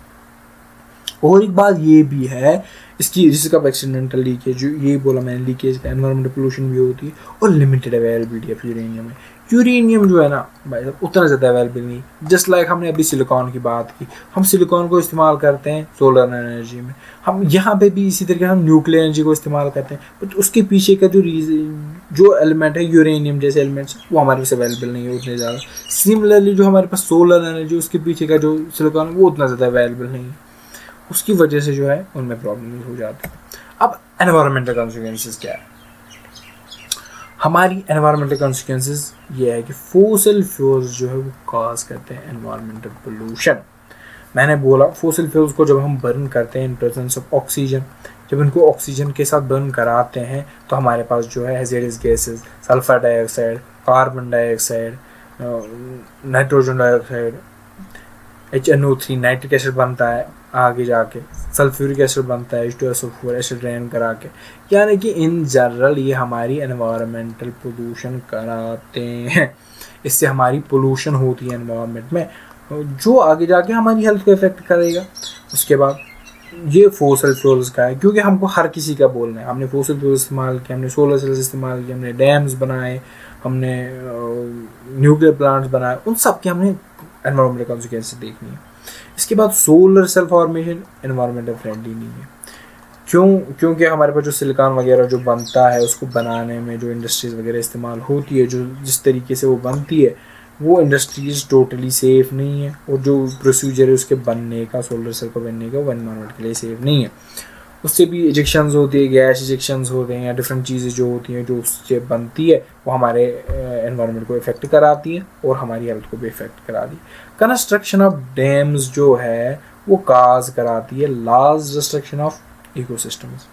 और एक बात ये भी है, इसकी रिस्क ऑफ एक्सीडेंटल लीकेज, ये बोला मैंने, लीकेज का, एनवायरमेंटल पोल्यूशन भी होती है, और लिमिटेड अवेलेबिलिटी ऑफ यूरेनियम है। यूरेनियम जो है ना भाई साहब उतना ज़्यादा अवेलेबल नहीं। जस्ट लाइक हमने अभी सिलिकॉन की बात की, हम सिलिकॉन को इस्तेमाल करते हैं सोलर एनर्जी में, हम यहाँ पे भी इसी तरीके हम न्यूक्लियर एनर्जी को इस्तेमाल करते हैं, बट उसके पीछे का जो एलिमेंट है यूरेनियम जैसे एलिमेंट्स, वो हमारे पास अवेलेबल नहीं है उतने ज़्यादा। सिमिलरली जो हमारे पास सोलर एनर्जी, उसके पीछे का जो सिलिकॉन है वो उतना ज़्यादा अवेलेबल नहीं है, उसकी वजह से जो है उनमें प्रॉब्लम हो जाती है। अब एनवायरमेंटल कॉन्सिक्वेंसेस क्या है? हमारी एनवायरमेंटल कॉन्सिक्वेंसेस ये है कि फोसिल फ्यूल्स जो है वो कॉज करते हैं एनवायरमेंटल पोल्यूशन। मैंने बोला फोसिल फ्यूल्स को जब हम बर्न करते हैं इन प्रेजेंस ऑफ ऑक्सीजन, जब इनको ऑक्सीजन के साथ बर्न कराते हैं तो हमारे पास जो है hazardous gases, sulphur dioxide, carbon dioxide, nitrogen dioxide, HNO3 nitric acid बनता है, आगे जाके सल्फ्यूरिक एसिड बनता है, H2SO4 एसिड रेन करा के, यानी कि इन जनरल ये हमारी एनवायरमेंटल पोल्यूशन कराते हैं। इससे हमारी पोल्यूशन होती है एनवायरनमेंट में, जो आगे जाके हमारी हेल्थ को इफेक्ट करेगा। उसके बाद ये फोसिल फ्यूल्स का है, क्योंकि हमको हर किसी का बोलना है, हमने फोसिल फ्यूल इस्तेमाल किया, हमने सोलर सेल्स इस्तेमाल किए, हमने डैम्स बनाए, हमने न्यूक्लियर प्लांट्स बनाए, उन सब के हमने एनवायरमेंटल कॉन्सिक्वेंसेस देखनी है। इसके बाद solar cell formation environmental friendly नहीं है। क्योंकि हमारे पास जो सिलिकॉन वगैरह जो बनता है, उसको बनाने में जो इंडस्ट्रीज़ वगैरह इस्तेमाल होती है, जो जिस तरीके से वो बनती है, वो इंडस्ट्रीज़ टोटली सेफ़ नहीं है, और जो प्रोसीजर है उसके बनने का, सोलर सेल को बनने का, वो एनवायरमेंट के लिए सेफ़ नहीं है। उससे भी इजेक्शंस होती है, गैस इजेक्शंस होते हैं, या डिफरेंट चीज़ें जो होती हैं जो उससे बनती है, वो हमारे एनवायरनमेंट को इफेक्ट कराती हैं और हमारी हेल्थ को भी इफेक्ट कराती है। कंस्ट्रक्शन ऑफ डैम्स जो है वो काज कराती है लार्ज डिस्ट्रक्शन ऑफ इकोसिस्टम्स।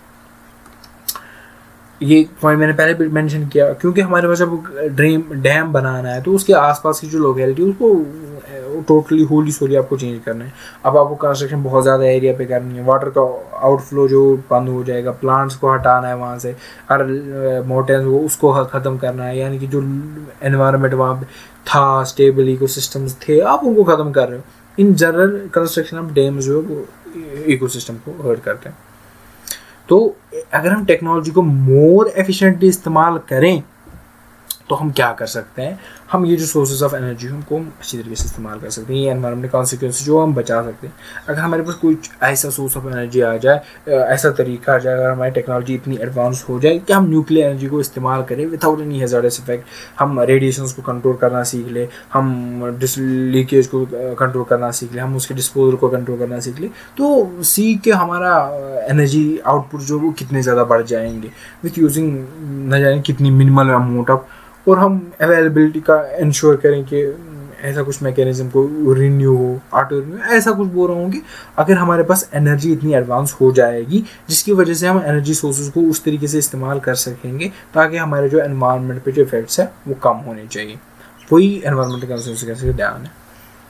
ये पॉइंट मैंने पहले भी मेंशन किया, क्योंकि हमारे पास जब डैम बनाना है तो उसके आसपास की जो लोकेलिटी उसको टोटली होली सोली आपको चेंज करना है। अब आपको कंस्ट्रक्शन बहुत ज़्यादा एरिया पे करनी है, वाटर का आउटफ्लो जो बंद हो जाएगा, प्लांट्स को हटाना है वहाँ से, हर माउंटेन्स को उसको ख़त्म करना है, यानी कि जो एनवायरनमेंट वहाँ पे था, स्टेबल इकोसिस्टम्स थे, आप उनको ख़त्म कर रहे हो। In general construction of dams जो है वो इकोसिस्टम को हर्ट करते हैं। तो अगर हम टेक्नोलॉजी को मोर एफिशिएंटली इस्तेमाल करें तो हम क्या कर सकते हैं, हम ये जो सोर्सेज ऑफ एनर्जी हैं उनको हम अच्छी तरीके से इस्तेमाल कर सकते हैं, ये एनवायरमेंटल कॉन्सिक्वेंसेस जो हम बचा सकते हैं। अगर हमारे पास कोई ऐसा सोर्स ऑफ एनर्जी आ जाए, ऐसा तरीका आ जाए, अगर हमारी टेक्नोलॉजी इतनी एडवांस हो जाए कि हम न्यूक्लियर एनर्जी को इस्तेमाल करें विदाउट एनी हैज़ार्डस इफेक्ट, हम रेडिएशंस को कंट्रोल करना सीख ले, हम लीकेज को कंट्रोल करना सीख ले, हम उसके डिस्पोजल को कंट्रोल करना सीख ले, तो सीख के हमारा एनर्जी आउटपुट जो वो कितने ज़्यादा बढ़ जाएंगे विथ यूजिंग न जाने कितनी मिनिमल अमाउंट ऑफ, और हम अवेलेबिलिटी का इंश्योर करें कि ऐसा कुछ मैकेनिज्म को रिन्यू हो, ऑटो रिन्यू, ऐसा कुछ बोल रहा हूँ कि अगर हमारे पास एनर्जी इतनी एडवांस हो जाएगी जिसकी वजह से हम एनर्जी सोर्सेज को उस तरीके से इस्तेमाल कर सकेंगे ताकि हमारे जो एनवायरनमेंट पे जो इफेक्ट्स है वो कम होने चाहिए। वही एनवायरमेंटल कॉन्सिक्वेंसेस का ध्यान है।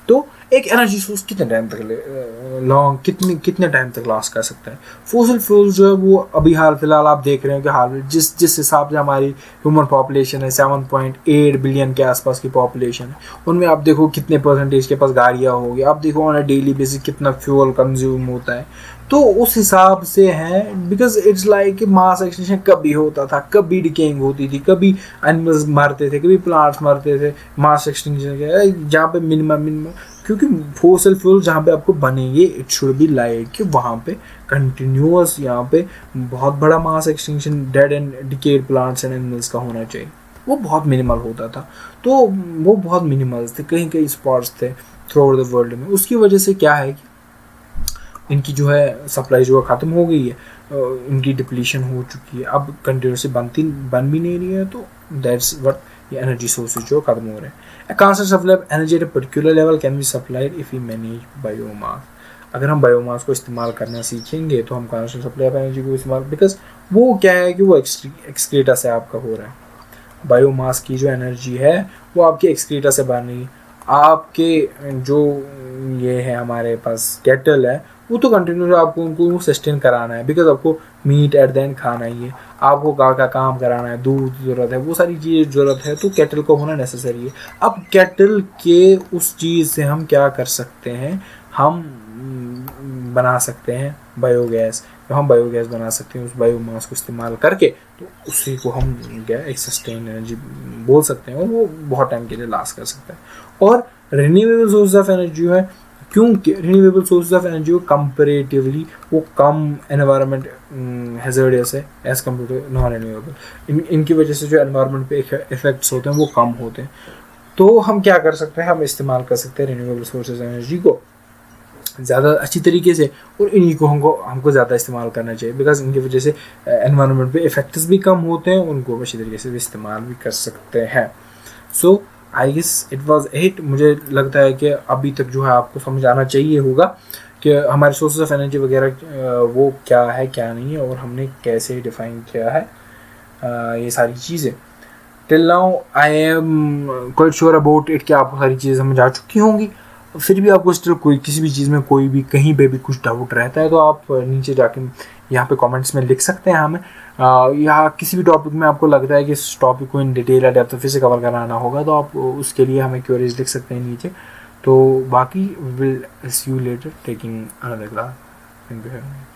तो एक एनर्जी सोर्स कितने टाइम तक कितने टाइम तक लास्ट कर सकता है? फोसिल फ्यूल्स जो है वो अभी हाल फिलहाल आप देख रहे हो कि हाल में जिस हिसाब से हमारी ह्यूमन पॉपुलेशन है, 7.8 बिलियन के आसपास की पॉपुलेशन है, उनमें आप देखो कितने परसेंटेज के पास गाड़ियाँ होगी, आप देखो ऑन अ डेली बेसिस कितना फ्यूल कंज्यूम होता है। तो उस हिसाब से है, because it's like mass extinction कभी होता था, कभी डिकेइंग होती थी, कभी एनिमल्स मरते थे, कभी प्लांट्स मरते थे, मास एक्सटिंक्शन जहाँ पे मिनिमम, क्योंकि फोसिल फ्यूल जहाँ पे आपको बनेंगे इट शुड बी लाइक कि वहाँ पे कंटिन्यूअस यहाँ पे बहुत बड़ा mass extinction dead and decade plants and animals का होना चाहिए। वो बहुत मिनिमल होता था, तो वो बहुत मिनिमल्स थे, कहीं कहीं स्पॉट्स थे थ्रू आउट द वर्ल्ड में। उसकी वजह से क्या है कि इनकी जो है सप्लाई जो है ख़त्म हो गई है, इनकी डिप्लीशन हो चुकी है, अब कंटिन्यूसली बन भी नहीं रही है, तो दैट्स व्हाट ये एनर्जी सोर्सेज जो ख़त्म हो रहे हैं। A constant supply of energy at a particular level can be supplied if we manage biomass. अगर हम बायोमास को इस्तेमाल करना सीखेंगे तो हम constant supply of energy को इस्तेमाल, बिकॉज वो क्या है कि वो एक्सक्रीटा से आपका हो रहा है। बायोमास की जो एनर्जी है वो आपके एक्सक्रीटा से बन रही है। आपके जो ये है हमारे पास कैटल है वो तो कंटिन्यू आपको उनको सस्टेन कराना है, बिकॉज आपको मीट एट द एंड खाना ही है, आपको गाँव का काम कराना है, दूध ज़रूरत है, वो सारी चीज़ें ज़रूरत है, तो कैटल को होना नेसेसरी है। अब कैटल के उस चीज़ से हम क्या कर सकते हैं, हम बना सकते हैं बायोगैस, तो हम बायोगैस बना सकते हैं उस बायोमास को इस्तेमाल करके, तो उसी को हम क्या एक सस्टेन एनर्जी बोल सकते हैं और वो बहुत टाइम के लिए लास्ट कर सकता है। और रिन्यूएबल सोर्स ऑफ एनर्जी है, क्योंकि रिन्यूएबल सोर्स ऑफ एनर्जी को कंपेरेटिवली वो कम एनवायरनमेंट हैजर्डियस है as compare to non renewable. इनकी वजह से जो एनवायरनमेंट पे इफेक्ट्स होते हैं वो कम होते हैं। तो हम क्या कर सकते हैं, हम इस्तेमाल कर सकते हैं रिन्यूएबल सोर्सेज एनर्जी को ज़्यादा अच्छी तरीके से, और इन्हीं को हमको ज़्यादा इस्तेमाल करना चाहिए, बिकॉज इनकी वजह से एनवायरनमेंट पे इफेक्ट्स भी कम होते हैं, उनको अच्छी तरीके से भी इस्तेमाल भी कर सकते हैं। So I guess it was it. मुझे लगता है कि अभी तक जो है आपको समझ आना चाहिए होगा कि हमारे सोर्सेज ऑफ एनर्जी वगैरह वो क्या है क्या नहीं है, और हमने कैसे डिफ़ाइन किया है ये सारी चीज़ें। Till now I am quite sure about it कि आपको सारी चीज़ें समझ आ चुकी होंगी। फिर भी आपको स्टिल कोई किसी भी चीज़ में कोई भी कहीं पे भी कुछ डाउट रहता है तो आप नीचे जाके यहाँ पे कमेंट्स में लिख सकते हैं हमें, या किसी भी टॉपिक में आपको लगता है कि इस टॉपिक को इन डिटेल या डेप्थ फिर से कवर कराना होगा तो आप उसके लिए हमें क्वेरीज लिख सकते हैं नीचे। तो बाकी will see you later taking another class. Thank you.